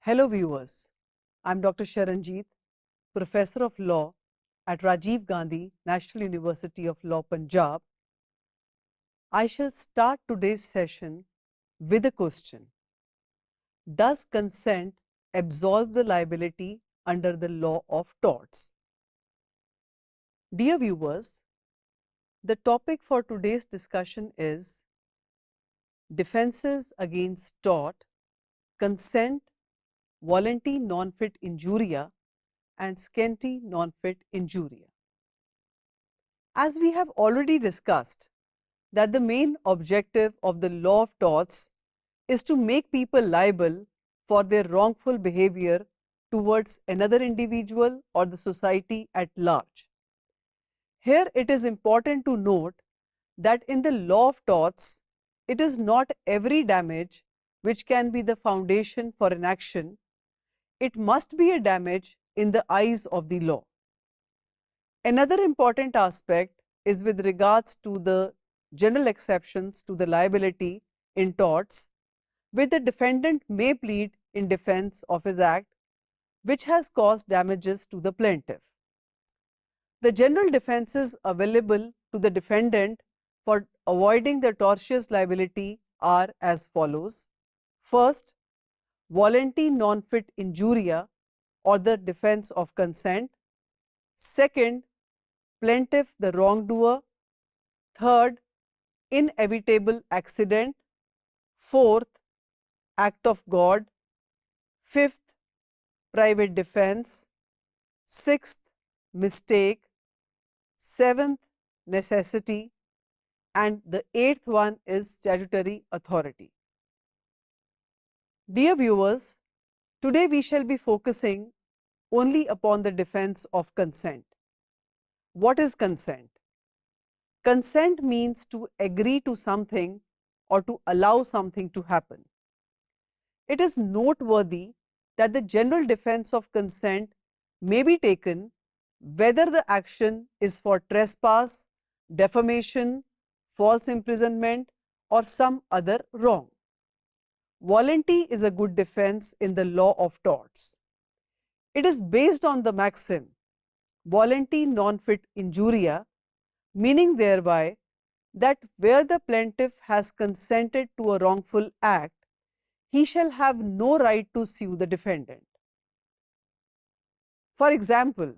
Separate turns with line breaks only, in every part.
Hello viewers, I'm Dr. Sharanjeet, Professor of Law at Rajiv Gandhi National University of Law, Punjab. I shall start today's session with a question. Does consent absolve the liability under the law of torts? Dear viewers, the topic for today's discussion is defenses against tort, consent, volenti non-fit injuria and scienti non-fit injuria. As we have already discussed, that the main objective of the law of torts is to make people liable for their wrongful behavior towards another individual or the society at large. Here it is important to note that in the law of torts, it is not every damage which can be the foundation for an action. It must be a damage in the eyes of the law. Another important aspect is with regards to the general exceptions to the liability in torts, where the defendant may plead in defense of his act which has caused damages to the plaintiff. The general defenses available to the defendant for avoiding the tortious liability are as follows. First, volenti non-fit injuria or the defense of consent. Second, plaintiff the wrongdoer. Third, inevitable accident. Fourth, act of God. Fifth, private defense. Sixth, mistake. Seventh, necessity. And the eighth one is statutory authority. Dear viewers, today we shall be focusing only upon the defense of consent. What is consent? Consent means to agree to something or to allow something to happen. It is noteworthy that the general defense of consent may be taken whether the action is for trespass, defamation, false imprisonment, or some other wrong. Volenti is a good defense in the law of torts. It is based on the maxim volenti non-fit injuria, meaning thereby that where the plaintiff has consented to a wrongful act, he shall have no right to sue the defendant. For example,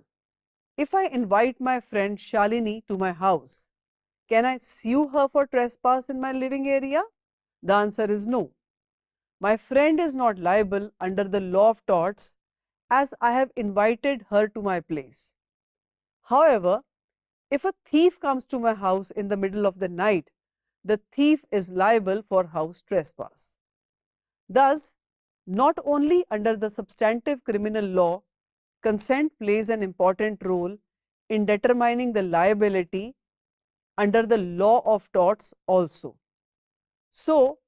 if I invite my friend Shalini to my house, can I sue her for trespass in my living area? The answer is no. My friend is not liable under the law of torts as I have invited her to my place. However, if a thief comes to my house in the middle of the night, the thief is liable for house trespass. Thus, not only under the substantive criminal law, consent plays an important role in determining the liability under the law of torts also. So,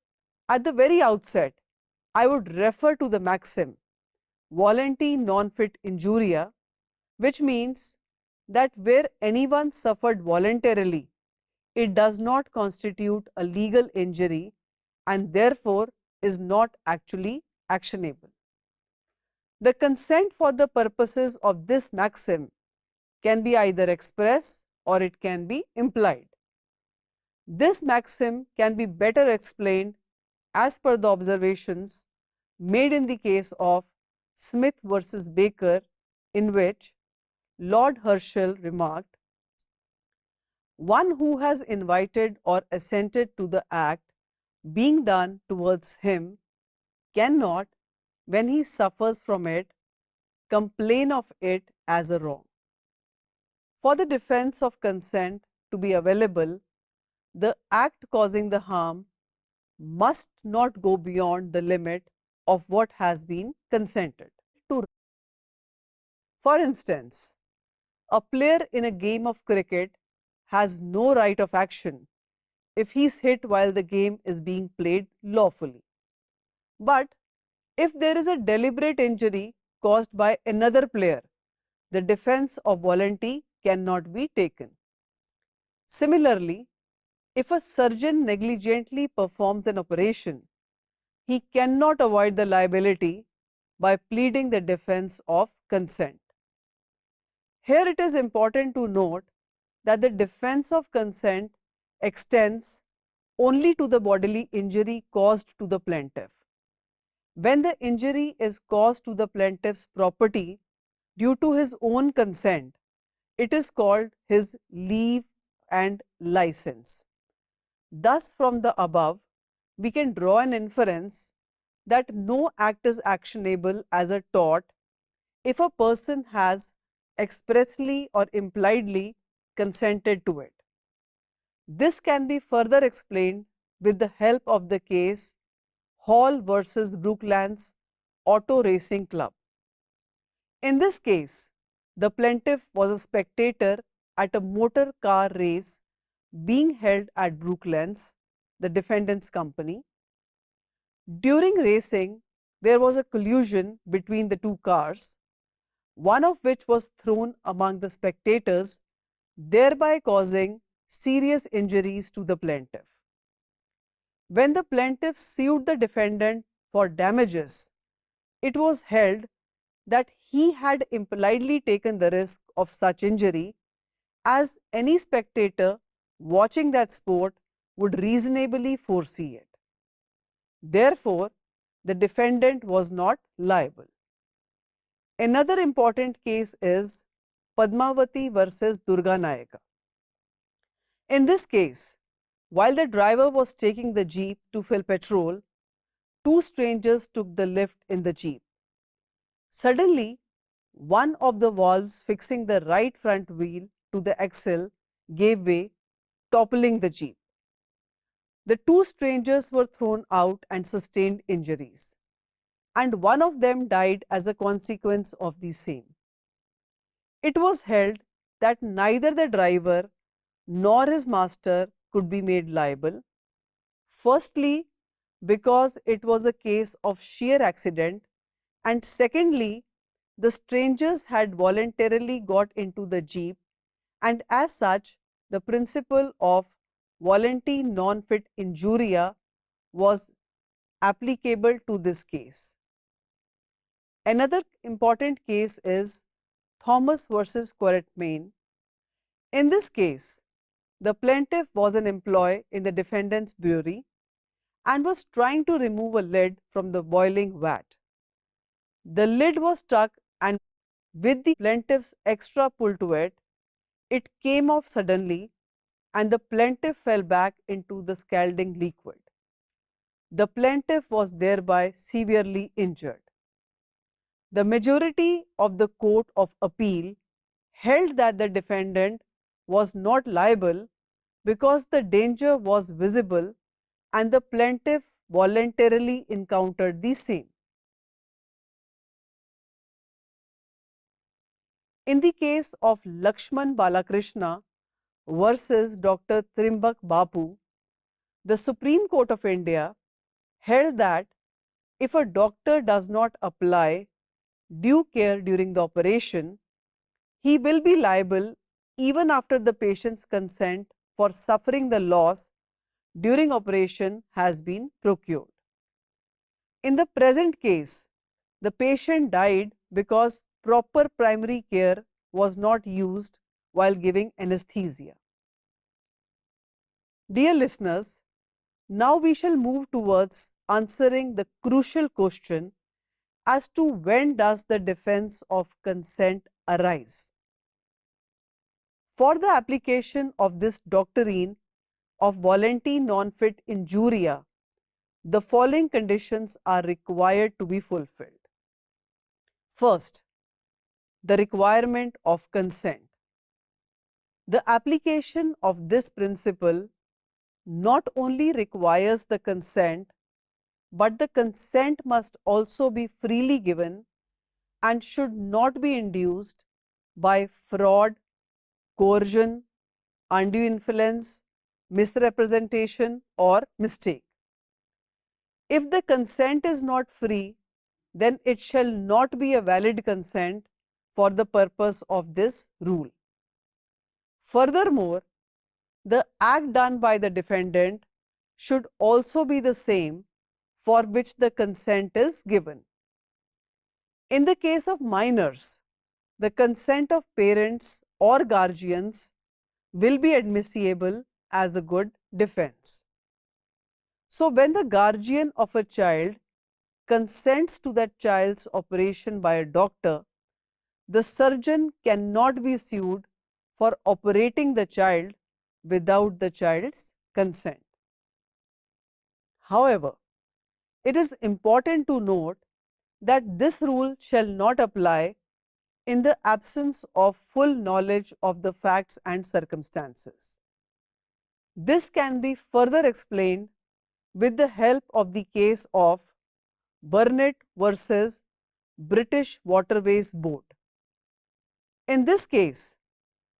at the very outset, I would refer to the maxim volenti non-fit injuria, which means that where anyone suffered voluntarily, it does not constitute a legal injury and therefore is not actually actionable. The consent for the purposes of this maxim can be either express or it can be implied. This maxim can be better explained as per the observations made in the case of Smith versus Baker, in which Lord Herschel remarked, "One who has invited or assented to the act being done towards him cannot, when he suffers from it, complain of it as a wrong." For the defense of consent to be available, the act causing the harm must not go beyond the limit of what has been consented to. For instance, a player in a game of cricket has no right of action if he is hit while the game is being played lawfully. But if there is a deliberate injury caused by another player, the defense of volenti cannot be taken. Similarly, if a surgeon negligently performs an operation, he cannot avoid the liability by pleading the defense of consent. Here it is important to note that the defense of consent extends only to the bodily injury caused to the plaintiff. When the injury is caused to the plaintiff's property due to his own consent, it is called his leave and license. Thus, from the above, we can draw an inference that no act is actionable as a tort if a person has expressly or impliedly consented to it. This can be further explained with the help of the case Hall versus Brooklands Auto Racing Club. In this case, the plaintiff was a spectator at a motor car race being held at Brooklands, the defendant's company. During racing, there was a collision between the two cars, one of which was thrown among the spectators, thereby causing serious injuries to the plaintiff. When the plaintiff sued the defendant for damages, it was held that he had impliedly taken the risk of such injury, as any spectator watching that sport would reasonably foresee it. Therefore, the defendant was not liable. Another important case is Padmavati versus Durga Nayaka. In this case, while the driver was taking the jeep to fill petrol, two strangers took the lift in the jeep. Suddenly, one of the valves fixing the right front wheel to the axle gave way, toppling the jeep. The two strangers were thrown out and sustained injuries, and one of them died as a consequence of the same. It was held that neither the driver nor his master could be made liable. Firstly, because it was a case of sheer accident, and secondly, the strangers had voluntarily got into the jeep, and as such, the principle of volenti non fit injuria was applicable to this case. Another important case is Thomas versus Quartermain. In this case, the plaintiff was an employee in the defendant's brewery and was trying to remove a lid from the boiling vat. The lid was stuck, and with the plaintiff's extra pull to it, it came off suddenly and the plaintiff fell back into the scalding liquid. The plaintiff was thereby severely injured. The majority of the Court of Appeal held that the defendant was not liable because the danger was visible and the plaintiff voluntarily encountered the same. In the case of Lakshman Balakrishna versus Dr. Trimbak Bapu, the Supreme Court of India held that if a doctor does not apply due care during the operation, he will be liable even after the patient's consent for suffering the loss during operation has been procured. In the present case, the patient died because proper primary care was not used while giving anesthesia. Dear listeners, now we shall move towards answering the crucial question as to when does the defense of consent arise. For the application of this doctrine of volenti non fit injuria, the following conditions are required to be fulfilled. First, the requirement of consent. The application of this principle not only requires the consent, but the consent must also be freely given and should not be induced by fraud, coercion, undue influence, misrepresentation, or mistake. If the consent is not free, then it shall not be a valid consent for the purpose of this rule. Furthermore, the act done by the defendant should also be the same for which the consent is given. In the case of minors, the consent of parents or guardians will be admissible as a good defense. So, when the guardian of a child consents to that child's operation by a doctor, the surgeon cannot be sued for operating the child without the child's consent. However, it is important to note that this rule shall not apply in the absence of full knowledge of the facts and circumstances. This can be further explained with the help of the case of Burnett versus British Waterways Board. In this case,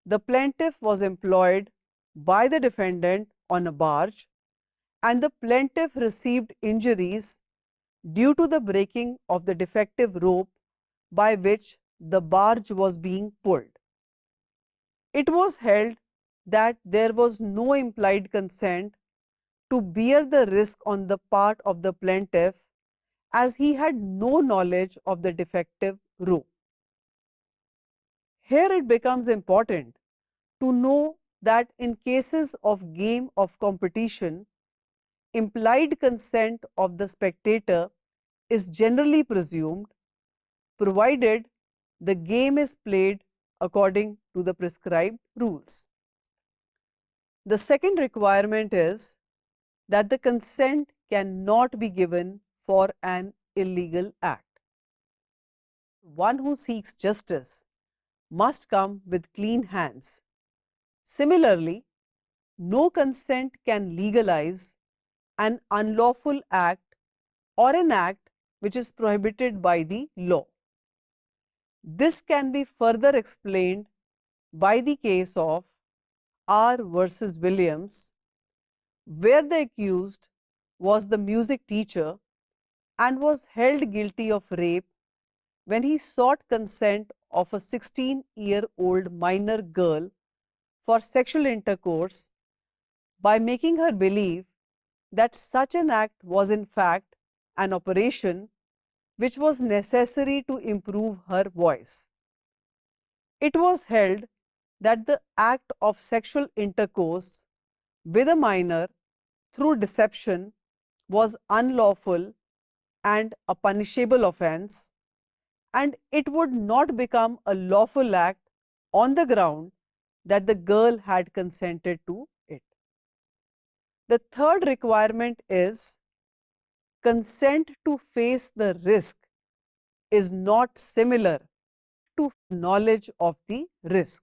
the plaintiff was employed by the defendant on a barge and the plaintiff received injuries due to the breaking of the defective rope by which the barge was being pulled. It was held that there was no implied consent to bear the risk on the part of the plaintiff as he had no knowledge of the defective rope. Here it becomes important to know that in cases of game of competition, implied consent of the spectator is generally presumed, provided the game is played according to the prescribed rules. The second requirement is that the consent cannot be given for an illegal act. One who seeks justice must come with clean hands. Similarly, no consent can legalize an unlawful act or an act which is prohibited by the law. This can be further explained by the case of R versus Williams, where the accused was the music teacher and was held guilty of rape when he sought consent of a 16-year-old minor girl for sexual intercourse by making her believe that such an act was in fact an operation which was necessary to improve her voice. It was held that the act of sexual intercourse with a minor through deception was unlawful and a punishable offence, and it would not become a lawful act on the ground that the girl had consented to it. The third requirement is consent to face the risk is not similar to knowledge of the risk.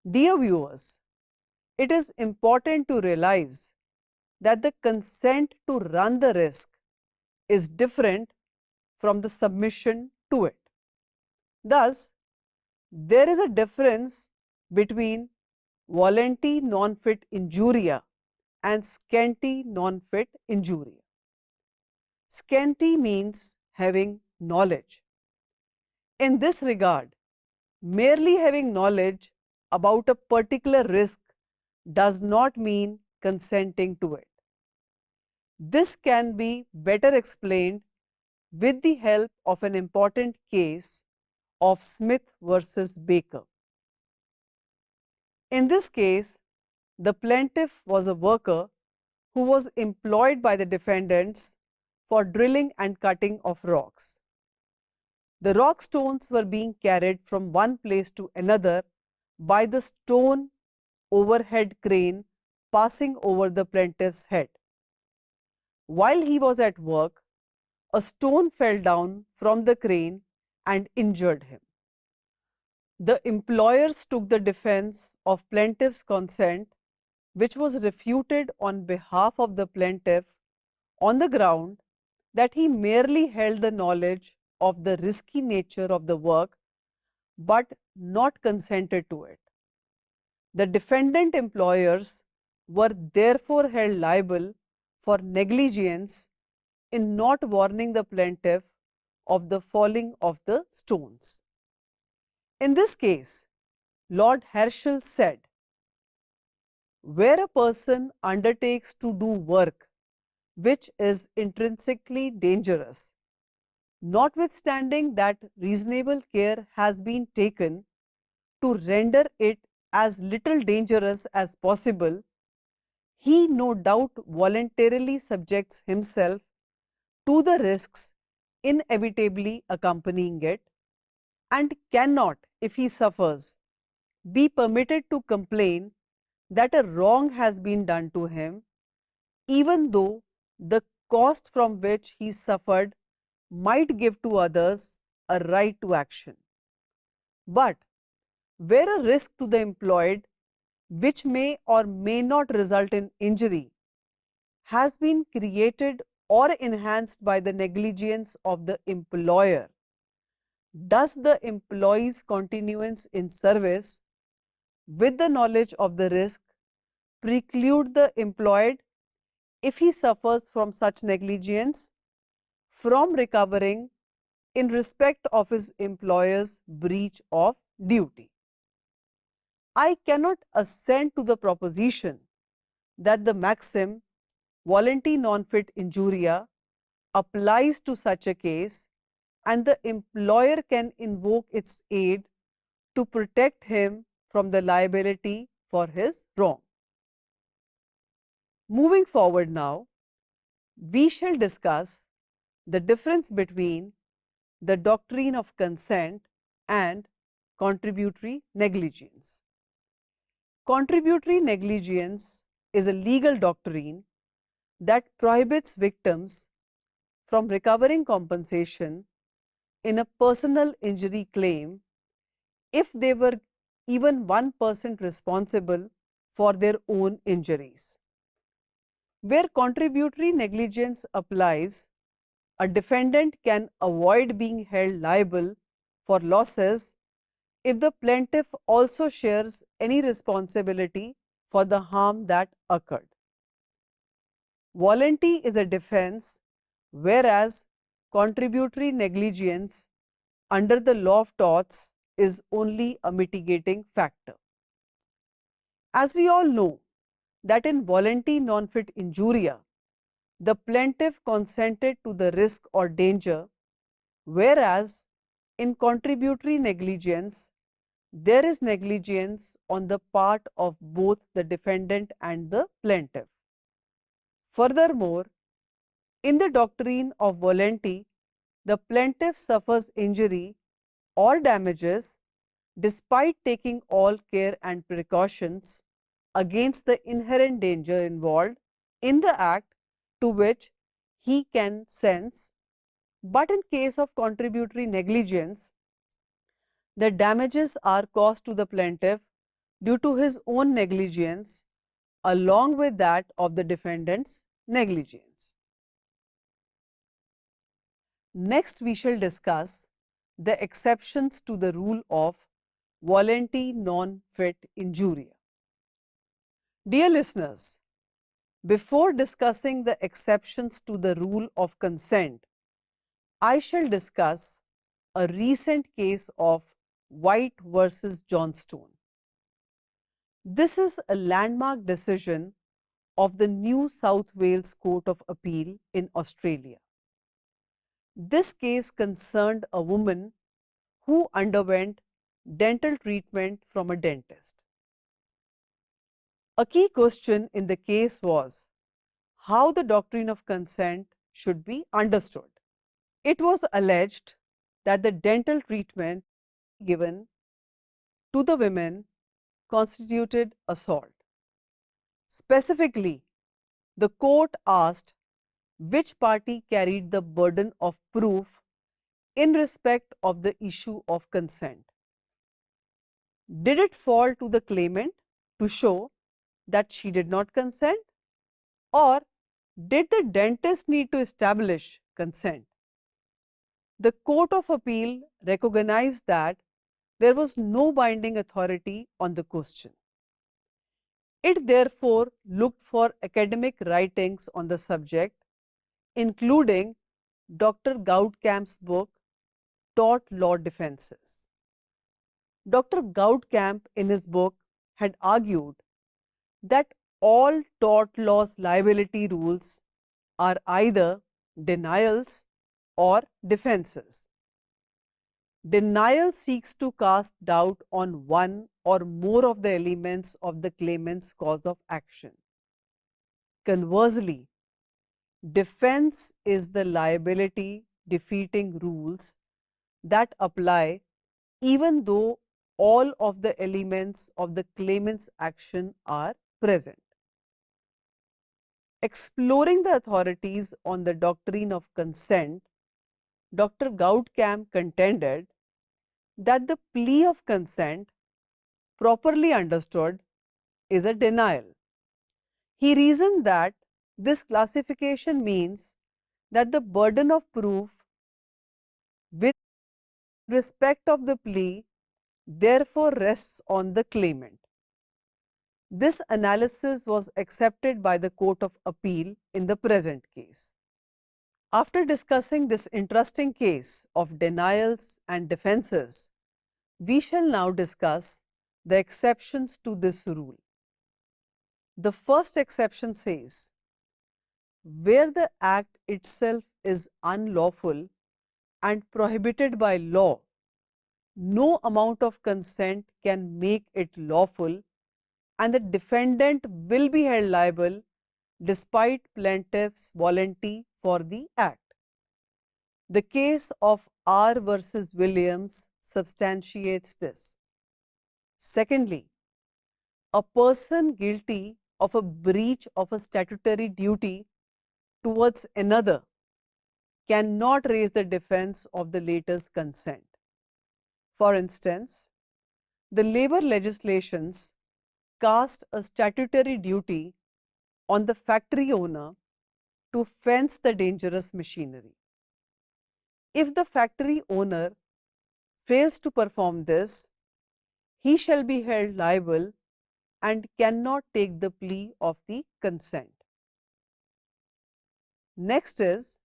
Dear viewers, it is important to realize that the consent to run the risk is different from the submission to it. Thus, there is a difference between volenti non-fit injuria and scienti non-fit injuria. Scienti means having knowledge. In this regard, merely having knowledge about a particular risk does not mean consenting to it. This can be better explained with the help of an important case of Smith versus Baker. In this case, the plaintiff was a worker who was employed by the defendants for drilling and cutting of rocks. The rock stones were being carried from one place to another by the stone overhead crane passing over the plaintiff's head. While he was at work, a stone fell down from the crane and injured him. The employers took the defense of plaintiff's consent, which was refuted on behalf of the plaintiff on the ground that he merely held the knowledge of the risky nature of the work but not consented to it. The defendant employers were therefore held liable for negligence in not warning the plaintiff of the falling of the stones. In this case, Lord Herschel said, "Where a person undertakes to do work which is intrinsically dangerous, Notwithstanding that reasonable care has been taken to render it as little dangerous as possible, he no doubt voluntarily subjects himself to the risks inevitably accompanying it, and cannot, if he suffers, be permitted to complain that a wrong has been done to him, even though the cost from which he suffered might give to others a right to action. But where a risk to the employed, which may or may not result in injury, has been created or enhanced by the negligence of the employer, does the employee's continuance in service with the knowledge of the risk preclude the employed, if he suffers from such negligence, from recovering in respect of his employer's breach of duty? I cannot assent to the proposition that the maxim volenti non fit injuria applies to such a case, and the employer can invoke its aid to protect him from the liability for his wrong. Moving forward now, we shall discuss the difference between the doctrine of consent and contributory negligence. Contributory negligence is a legal doctrine that prohibits victims from recovering compensation in a personal injury claim if they were even 1% responsible for their own injuries. Where contributory negligence applies, a defendant can avoid being held liable for losses if the plaintiff also shares any responsibility for the harm that occurred. Volenti is a defense, whereas contributory negligence under the law of torts is only a mitigating factor. As we all know that in volenti non fit injuria, the plaintiff consented to the risk or danger, whereas in contributory negligence, there is negligence on the part of both the defendant and the plaintiff. Furthermore, in the doctrine of volenti, the plaintiff suffers injury or damages despite taking all care and precautions against the inherent danger involved in the act to which he can sense. But in case of contributory negligence, the damages are caused to the plaintiff due to his own negligence along with that of the defendant's negligence. Next, we shall discuss the exceptions to the rule of volenti non fit injuria. Dear listeners, before discussing the exceptions to the rule of consent, I shall discuss a recent case of White versus Johnstone. This is a landmark decision of the New South Wales Court of Appeal in Australia. This case concerned a woman who underwent dental treatment from a dentist. A key question in the case was how the doctrine of consent should be understood. It was alleged that the dental treatment given to the women constituted assault. Specifically, the court asked which party carried the burden of proof in respect of the issue of consent. Did it fall to the claimant to show that she did not consent, or did the dentist need to establish consent? The Court of Appeal recognized that there was no binding authority on the question. It therefore looked for academic writings on the subject, including Dr. Goudkamp's book, Tort Law Defenses. Dr. Goudkamp in his book had argued that all tort law's liability rules are either denials or defenses. Denial seeks to cast doubt on one or more of the elements of the claimant's cause of action. Conversely, defense is the liability defeating rules that apply even though all of the elements of the claimant's action are present. Exploring the authorities on the doctrine of consent, Dr. Goudkamp contended that the plea of consent, properly understood, is a denial. He reasoned that this classification means that the burden of proof with respect of the plea therefore rests on the claimant. This analysis was accepted by the Court of Appeal in the present case. After discussing this interesting case of denials and defenses, we shall now discuss the exceptions to this rule. The first exception says, where the act itself is unlawful and prohibited by law, no amount of consent can make it lawful, and the defendant will be held liable despite plaintiff's volunty for the act. The case of R versus Williams substantiates this. Secondly, a person guilty of a breach of a statutory duty towards another cannot raise the defense of the latter's consent. For instance, the labor legislations cast a statutory duty on the factory owner to fence the dangerous machinery. If the factory owner fails to perform this, he shall be held liable and cannot take the plea of the consent. Next is,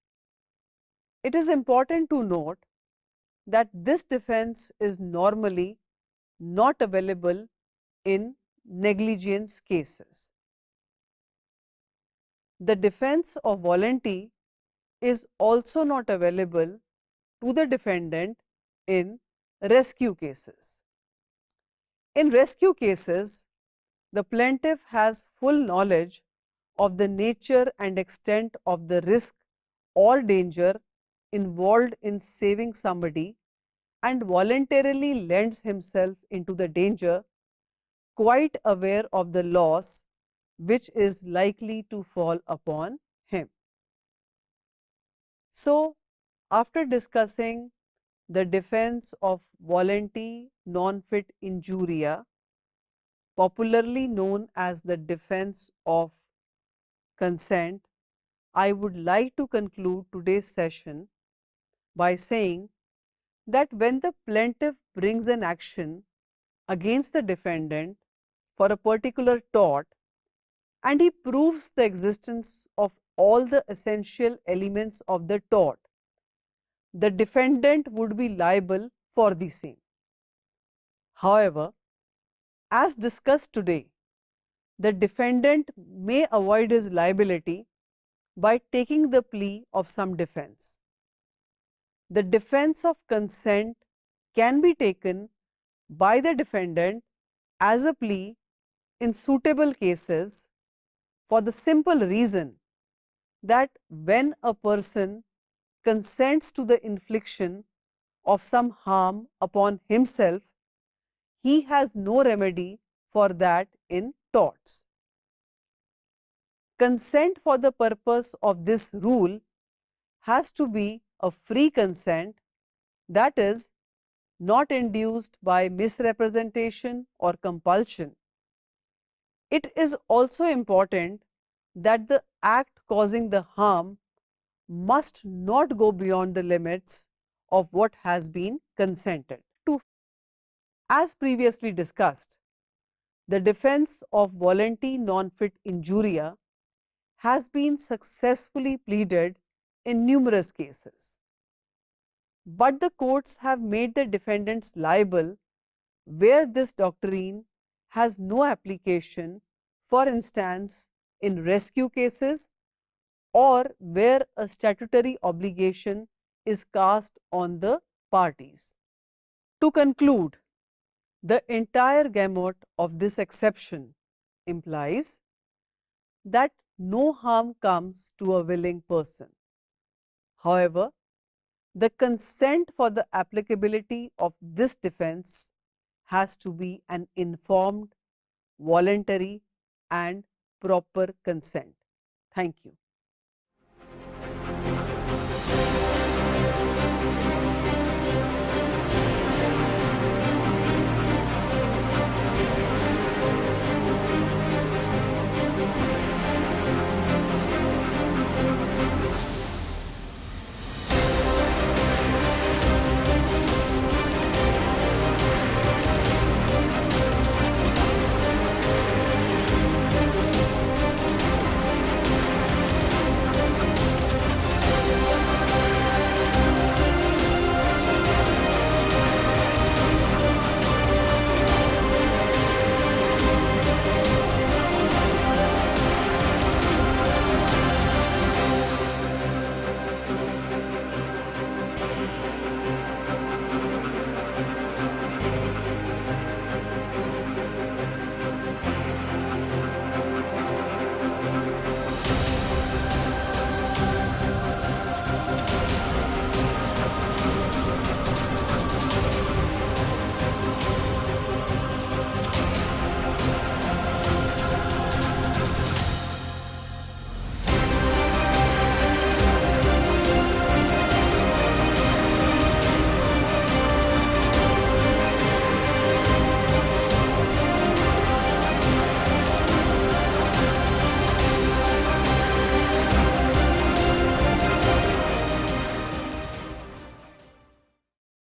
it is important to note that this defense is normally not available in negligence cases. The defense of volunty is also not available to the defendant in rescue cases. In rescue cases, the plaintiff has full knowledge of the nature and extent of the risk or danger involved in saving somebody and voluntarily lends himself into the danger, quite aware of the loss which is likely to fall upon him. So, after discussing the defense of volunty non-fit injuria, popularly known as the defense of consent, I would like to conclude today's session by saying that when the plaintiff brings an action against the defendant for a particular tort and he proves the existence of all the essential elements of the tort, the defendant would be liable for the same. However, as discussed today, the defendant may avoid his liability by taking the plea of some defense. The defense of consent can be taken by the defendant as a plea in suitable cases for the simple reason that when a person consents to the infliction of some harm upon himself, he has no remedy for that in torts. Consent for the purpose of this rule has to be a free consent, that is, not induced by misrepresentation or compulsion. It is also important that the act causing the harm must not go beyond the limits of what has been consented to. As previously discussed, the defense of volunty non-fit injuria has been successfully pleaded in numerous cases. But the courts have made the defendants liable where this doctrine has no application, for instance, in rescue cases or where a statutory obligation is cast on the parties. To conclude, the entire gamut of this exception implies that no harm comes to a willing person. However, the consent for the applicability of this defense has to be an informed, voluntary and proper consent. Thank you.